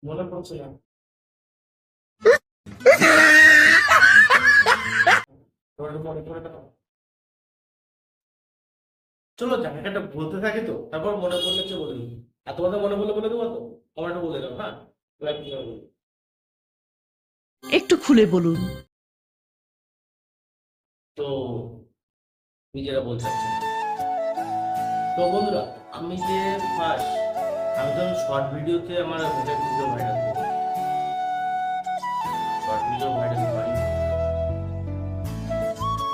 মনে পড়ছে না। তোমার একটু মনে পড়ে না? চলো জায়গাটা বলতে থাকি তো, তারপর মনে পড়লে হচ্ছে বলে দিই। আর তোমাদের মনে পড়লে বলে দেবো তো। আমার একটু বলে দাও, হ্যাঁ? এবার কি হবে? একটু খুলে বলুন। তো তুমি যেটা বলতে চাচ্ছি, তো বন্ধুরা, আমি যে ফার্স্ট আমি যখন শর্ট ভিডিওতে আমার ভিডিও ভাইরাল করি, শর্ট ভিডিও ভাইরাল করি,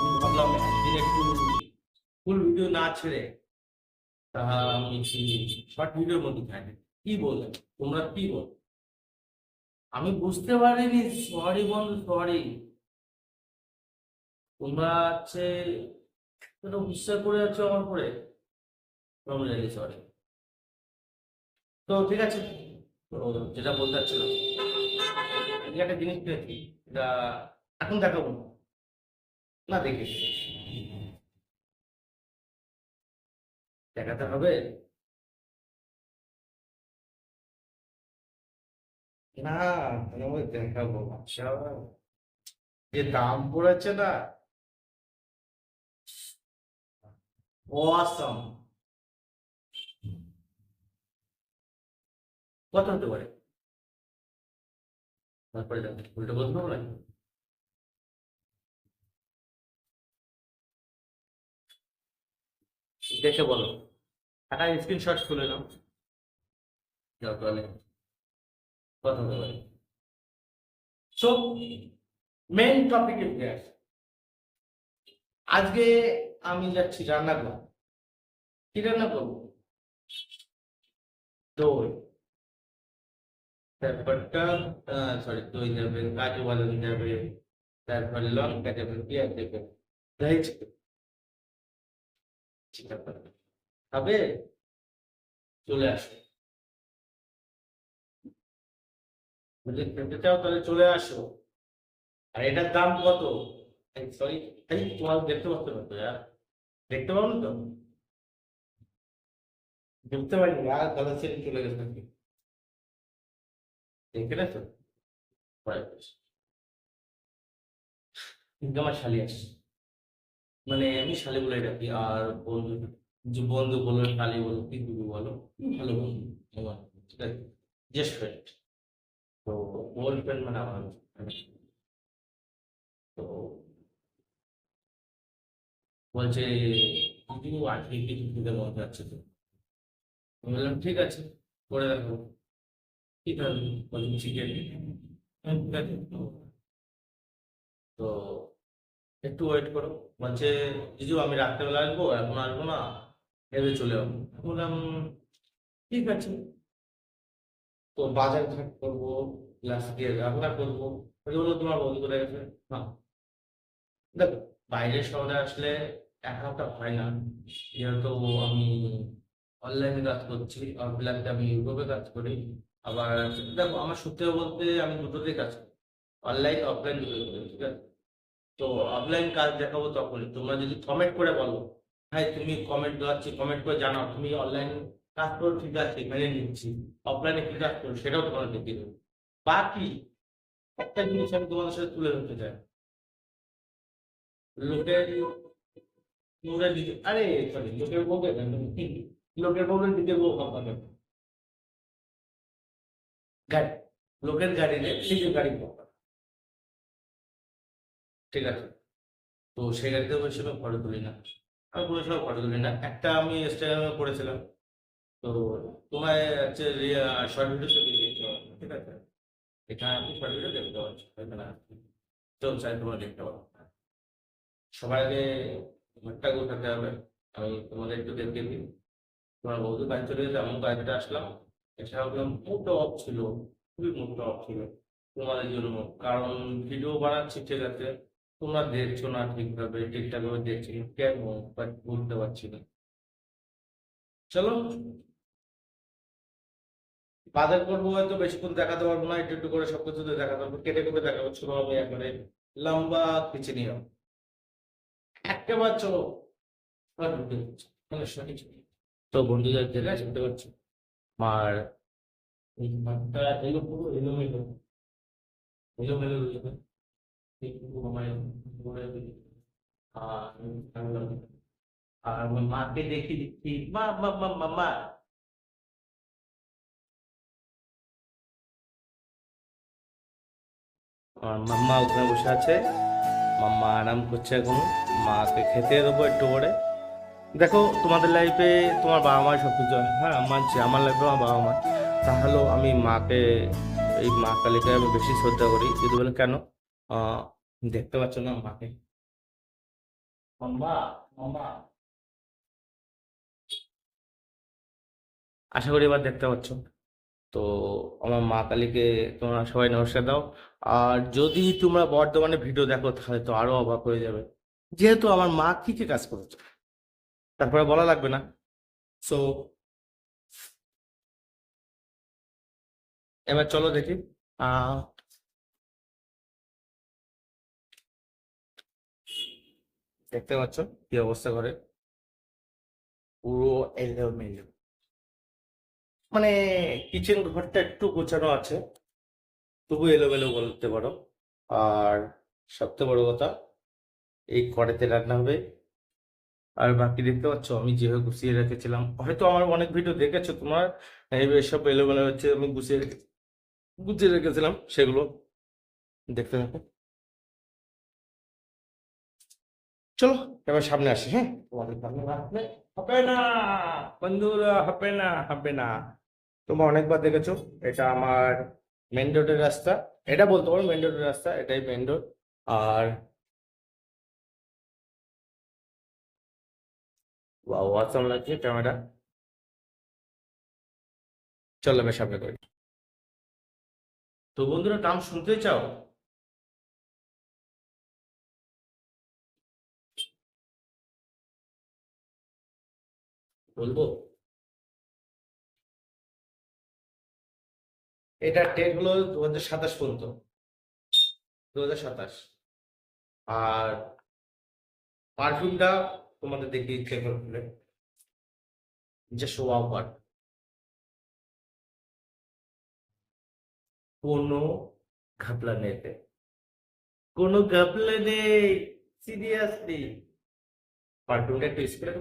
আমি ভাবলাম একদিন একটু ফুল ভিডিও না ছেড়ে তাহা আমি শর্ট ভিডিওর মধ্যে থাকি। কি বললেন? তোমরা কি বল? আমি বুঝতে পারিনি। সরি বন্ধু, সরি। তোমরা হচ্ছে তোমরা বিশ্বাস করে যাচ্ছ আমার উপরে। সরি। তো ঠিক আছে। তো যেটা বলতে চাচ্ছিলাম, আমি একটা জিনিস পেয়েছি, এটা এখন দেখাবো না, না দেখে দেখাতে হবে না? আমি দেখাবো, আচ্ছা। যে দাম পড়েছে না, অসাম। কত হতে পারে? তারপরে যাবো উল্টো বলতে পারবো না। দেখে বলো। টাকা স্ক্রিনশট তুলে নাও। যাও তাহলে। কত হতে পারে? সো মেন টপিকে ফিরে আসি। আজকে আমি যাচ্ছি রান্না করবো। কি রান্না করবো? দই। তারপরটা সরি, দই যাবে, কাজু বাদাম যাবে, তারপরে লঙ্কা যাবে, পেঁয়াজ যাবে, দही চিকেন। চিকেন খাবে? চলে আসো। যদি খেতে চাও তাহলে চলে আসো। আর এটার দাম কত? সরি, তোমার দেখতে পাচ্ছ না তো? দেখতে পাবো না তো? দেখতে পাইনি আর দাদা ছেড়ে চলে গেছে নাকি? দেখে না তো? কিন্তু আমার শালি আসছে, মানে আমি শালি বলে ডাকি। আর বন্ধু, যে বন্ধু বলো, শালি বলো, কি তুমি বলো, ভালো বন্ধু আমার, ঠিক আছে? Just friend. তো ওর ফ্রেন্ড মানে আমার friend। তো বলছে কিছু আজকে কিছু খেতে মন যাচ্ছে তো। আমি বললাম ঠিক আছে, করে দেখো। কি খাবি? বলছি চিকেন। ঠিক আছে। তো একটু ওয়েট করো। বলছে জিজু আমি রাত্রেবেলা আসবো, এখন আসবো না, এবে চলে যাবো। আমি বললাম ঠিক আছে। তো বাজার ঘাট করবো, গ্লাস দিয়ে রান্না করবো। ওই বললো তোমার বন্ধুরা গেছে। না, দেখো, বাইরের শহরে আসলে একাটা হয় না। যেহেতু আমি অনলাইনে কাজ করছি, অফলাইনে আমি ইউটিউবে কাজ করি। আবার দেখো, আমার সত্যি বলতে আমি দুটোতেই কাজ করি, অনলাইন অফলাইন দুটোই করি, ঠিক আছে? তো অফলাইন কাজ দেখাবো তখনই তোমরা যদি কমেন্ট করে বলো, হ্যাঁ তুমি কমেন্ট দেওয়াচ্ছি, কমেন্ট করে জানাও তুমি অনলাইন কাজ করো, ঠিক আছে মেনে নিচ্ছি। অফলাইনে কি কাজ করো সেটাও তোমার দেখিয়ে দেবো। বাকি একটা জিনিস আমি তোমাদের সাথে তুলে ধরতে চাই। লোকের নোংরা দিকে, আরে সরি, লোকের বউকে না, লোকের বউকে দিকে বউ ভাববা কেন? গাড়ি, লোকের গাড়ি রে নিজের গাড়ি ভাববা, ঠিক আছে? তো সেই গাড়িতে বসে আমি ফটো তুলি না। আমি কোনো সময় ফটো তুলি না। একটা আমি ইনস্টাগ্রামে করেছিলাম। তো তোমায় হচ্ছে শর্ট ভিডিওতে দিয়ে দিতে হবে, ঠিক আছে? এখানে আপনি শর্ট ভিডিও দেখতে পাচ্ছ, এখানে চলছে, তোমরা দেখতে পাবো। সবার আগে ঘরটা গোছাতে হবে। আমি তোমাদের একটু দেখে দিই। তোমার বৌদি বাড়ি চলে গেছে, আমি বাড়িতে আসলাম। এসে ভাবলাম মুডটা অফ ছিল, খুবই মুডটা অফ ছিল তোমাদের জন্য। কারণ ভিডিও বানাচ্ছি, ঠিক আছে, তোমরা দেখছো না ঠিকভাবে, ঠিকঠাক ভাবে দেখছি না কেন, বাট বুঝতে পারছি না। চলো, বাজার করবো, হয়তো বেশিক্ষণ দেখাতে পারবো না, একটু একটু করে সবকিছু তো দেখাতে পারবো, কেটে কেটে দেখাবো, ছোট হবে একবারে লম্বা খিচে নিও। একেবারে চলো, আর ঢুকে যাচ্ছে। সমস্যা কিছু নেই। তো বন্ধুদের জায়গায় শুনতে পাচ্ছি আমার এই ভাতটা এলো পুরো এলোমেলো, এলোমেলো রয়েছে। একটু আমার করে দিই। আর আর আমার মাকে দেখি দেখি, মা মা মা মা মা। আমার মাম্মা ওখানে বসে আছে, মাম্মা আরাম করছে এখন। মাকে খেতে দেবো একটু করে। দেখো, তোমাদের লাইফে তোমার বাবা মা সব কিছু হয়, হ্যাঁ মানছি, আমার লাইফে আমার বাবা মা। তাহলেও আমি মাকে, এই মা কালীকে আমি বেশি শ্রদ্ধা করি। যদি বলে কেন, আহ দেখতে পাচ্ছ না মাকে? মাম্মা, মাম্মা, আশা করি এবার দেখতে পাচ্ছ। তো আমার মা কালীকে তোমরা সবাই নমস্কার দাও। আর যদি তোমরা বর্তমানে ভিডিও দেখো তাহলে তো আরো অবাক হয়ে যাবে, যেহেতু আমার মা কি কি কাজ করেছে, তারপরে বলা লাগবে না। সো এবার চলো দেখি। আহ দেখতে পাচ্ছ কি অবস্থা করে, পুরো এলোমেলো। মানে কিচেন ঘরটা একটু গোছানো আছে, তবু এলোমেলো বলতে পারো। আর সবচেয়ে বড় কথা, এই কড়াইতে রান্না হবে। আর বাকি দেখতে পাচ্ছ আমি যেভাবে গুছিয়ে রেখেছিলাম, হয়তো আমার অনেক ভিডিও দেখেছো তোমার, সব এলোমেলো হচ্ছে, আমি গুছিয়ে রেখেছিলাম সেগুলো দেখতে থাকো। চলো এবার সামনে আসি, হ্যাঁ তোমাদের সামনে আসলে হবে না বন্ধুরা, হবে না, হবে না। তোমরা অনেকবার দেখেছো, এটা আমার মেন রোডের রাস্তা। এটা বলতে পারো মেন রোডের রাস্তা, এটাই মেন রোড। আর ওয়াও, অসাম লাগছে ক্যামেরা। চলো এবার সামনে করি। তো বন্ধুরা, নাম শুনতে চাও? বলবো। এটা ডেট হলো 2027 পর্যন্ত, 2027। আর পারফিউমটা তোমাদের দেখিয়ে ইচ্ছে করে খুলে, যে শো অফার, কোনো ঘাপলা নেই এতে, কোনো ঘাপলা নেই, সিরিয়াসলি। পারফিউমটা একটু স্প্রে।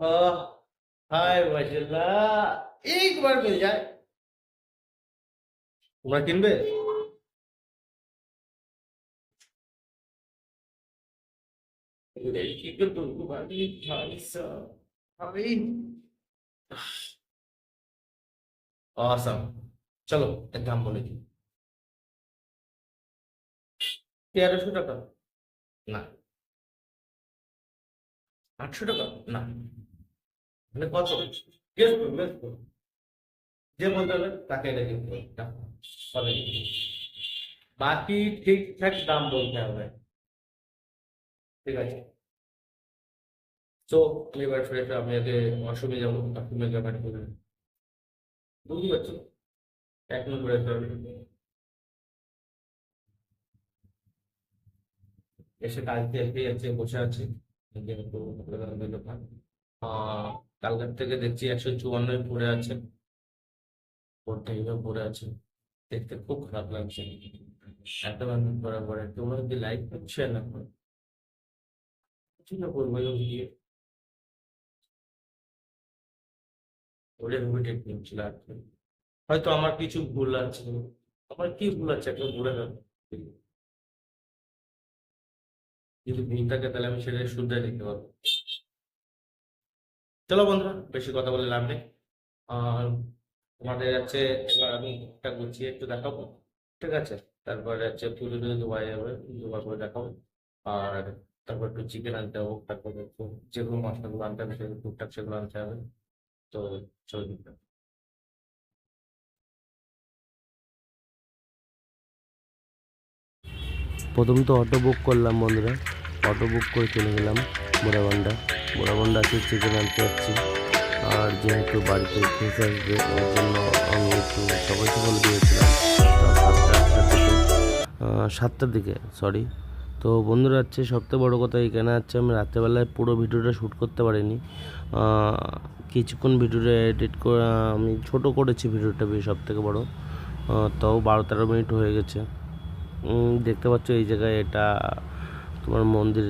আহ হায় মাশাআল্লাহ, একবার মিল যায়। তোমরা কিনবে? लड़की को तो तुम्हारी भाई साहब, भाई awesome। চলো এর দাম বলে দিই। 1300 টাকা? না। 800 টাকা? না। মানে কত? গেস করো, গেস করো। যে বলতে হবে তাকে এটা কিনতে হবে, না, হবে না। বাকি ঠিকঠাক দাম বলতে হবে, ঠিক আছে? তো আমি এবার ফ্রেশ, আমি আগে ওয়াশরুমে যাবো, ওয়াশরুমে যাবো করে বুঝতে পারছো, 1 নম্বরে এসে কাজ দিয়ে এসে আছে, বসে আছে। যেহেতু দোকান, কালকের থেকে দেখছি 154 পড়ে আছে, পড়তে পড়ে আছে। দেখতে খুব খারাপ লাগছে, এত মেহনত করার পরে তোমরা যদি লাইক শেয়ার না করো, ঠিক না করবো ভিডিও, ওদের টেকনিক ছিল আর কি। হয়তো আমার কিছু ভুল আছে, আমার কি ভুল আছে একটা ভুলে গেল। যদি ভুল থাকে তাহলে আমি সেটা শুধরে নিতে পারবো। চলো বন্ধুরা, বেশি কথা বলে লাভ নেই। আর তোমাদের আছে, এবার আমি একটা গুছিয়ে একটু দেখাবো, ঠিক আছে? তারপরে হচ্ছে পুজো টুজো দুবাই যাবে, দুবার করে দেখাবো। আর তারপর একটু চিকেন আনতে হবে, তারপরে একটু যেগুলো মশলাগুলো আনতে হবে সেগুলো টুকটাক সেগুলো আনতে হবে। তো চলো। প্রথম তো অটো বুক করলাম বন্ধুরা, অটো বুক করে চলে গেলাম বোরাবান্ডা। বোরাবান্ডা আছে চিকেন আনতে যাচ্ছি। আর যেহেতু বাড়িতে গেস্ট আসবে ওর জন্য আমি একটু সকাল সকাল দিয়েছিলাম, তো 7টার দিকে সরি। তো তো বন্ধুরা হচ্ছে সবথেকে বড় কথা এখানে হচ্ছে আমি রাত্রেবেলায় পুরো ভিডিওটা শ্যুট করতে পারিনি, কিছুক্ষণ ভিডিওটা এডিট করে আমি ছোট করেছি ভিডিওটা, সব থেকে বড় তাও 12-13 মিনিট হয়ে গেছে। দেখতে পাচ্ছ এই জায়গায় এটা তোমার মন্দির,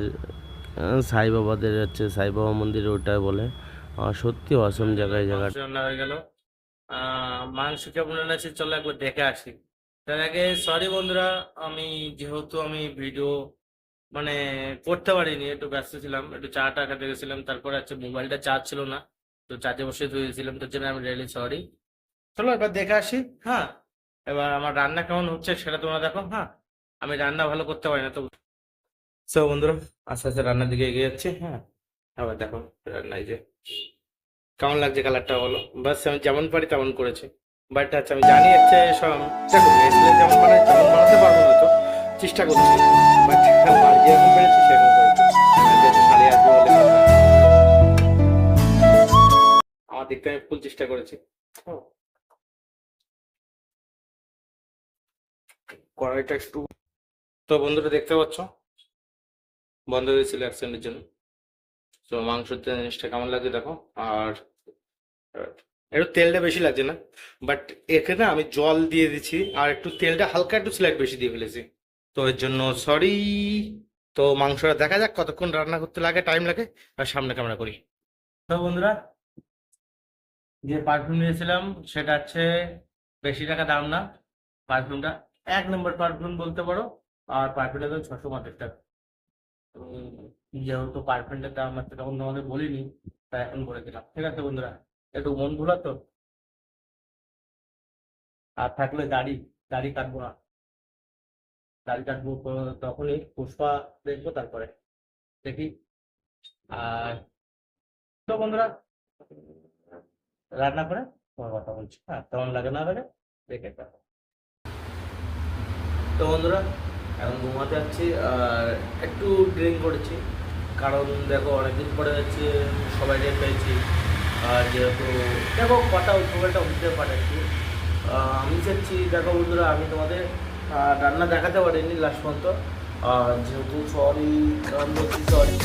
সাই বাবাদের হচ্ছে সাই বাবা মন্দির ওটা বলে। সত্যি অসম জায়গায় জায়গাটা। রান্না হয়ে গেল, মাংস কেমন আছে চলো একবার দেখে আসি। তার আগে সরি বন্ধুরা, যেহেতু আমি ভিডিও মানে করতে পারিনি, একটু ব্যস্ত ছিলাম, একটু চাটা খেতে গেছিলাম, তারপরে হচ্ছে মোবাইলটা চার্জ ছিল না, তো চার্জে বসে ধুয়েছিলাম, তার জন্য আমি রিয়েলি সরি। চলো এবার দেখে আসি। হ্যাঁ, এবার আমার রান্না কেমন হচ্ছে সেটা তোমরা দেখো। হ্যাঁ, আমি রান্না ভালো করতে পারি না তো। সো বন্ধুরা, আস্তে আস্তে রান্নার দিকে এগিয়ে যাচ্ছি। হ্যাঁ, আবার দেখো রান্নায় যে কেমন লাগছে কালারটা বলো। বাস আমি যেমন পারি তেমন করেছি, বাট আচ্ছা আমি জানি হচ্ছে সব দেখো মেসলে যেমন বানাই তেমন বানাতে পারবো না, তো চেষ্টা করছি, বাট যেরকম পেরেছি সেরকম করেছি। আর যেহেতু শাড়ি আসবে বলে কথা, আমার দিকটা আমি ফুল চেষ্টা করেছি। হুম, কড়াইটা একটু, তো বন্ধুরা দেখতে পাচ্ছ বন্ধ হয়েছিল এক সেকেন্ডের জন্য। তো মাংসের জিনিসটা কেমন লাগছে দেখো। আর একটু তেলটা বেশি লাগছে না, বাট এখানে আমি জল দিয়ে দিচ্ছি আর একটু তেলটা হালকা একটু স্লাইড বেশি দিয়ে ফেলেছি, তো এর জন্য সরি। তো মাংসটা দেখা যাক কতক্ষণ রান্না করতে লাগে, টাইম লাগে, আর সামনে ক্যামেরা করি। তো বন্ধুরা, যে পারফিউম নিয়েছিলাম সেটা হচ্ছে বেশি টাকা দাম না, পারফিউমটা 1 নম্বর পারফিউম বলতে পারো, আর পারফিউমটা তো 650 টাকা। যেহেতু পারফিউমটার দাম আছে তখন তোমাদের বলিনি, তাই এখন বলে দিলাম। ঠিক আছে বন্ধুরা, একটু মন ভোলা তো, আর থাকলে দাড়ি দাড়ি কাটবো না, দাড়ি কাটবো তখনই পুষ্পা দেখবো, তারপরে দেখি। আর তো বন্ধুরা, রান্না করে তোমার কথা বলছি। হ্যাঁ, কেমন লাগে না লাগে দেখে দেখো। তো বন্ধুরা, এখন ঘুমাতে যাচ্ছি আর একটু ড্রিঙ্ক করেছি, কারণ দেখো অনেকদিন পরে হচ্ছে সবাই রেট পেয়েছি, আর যেহেতু দেখো কথা খুব একটা উঠতে পারে একটু, আমি চাচ্ছি দেখো বন্ধুরা, আমি তোমাদের রান্না দেখাতে পারিনি লাস্ট পর্যন্ত, যেহেতু সরি, কারণ বলছি সরি।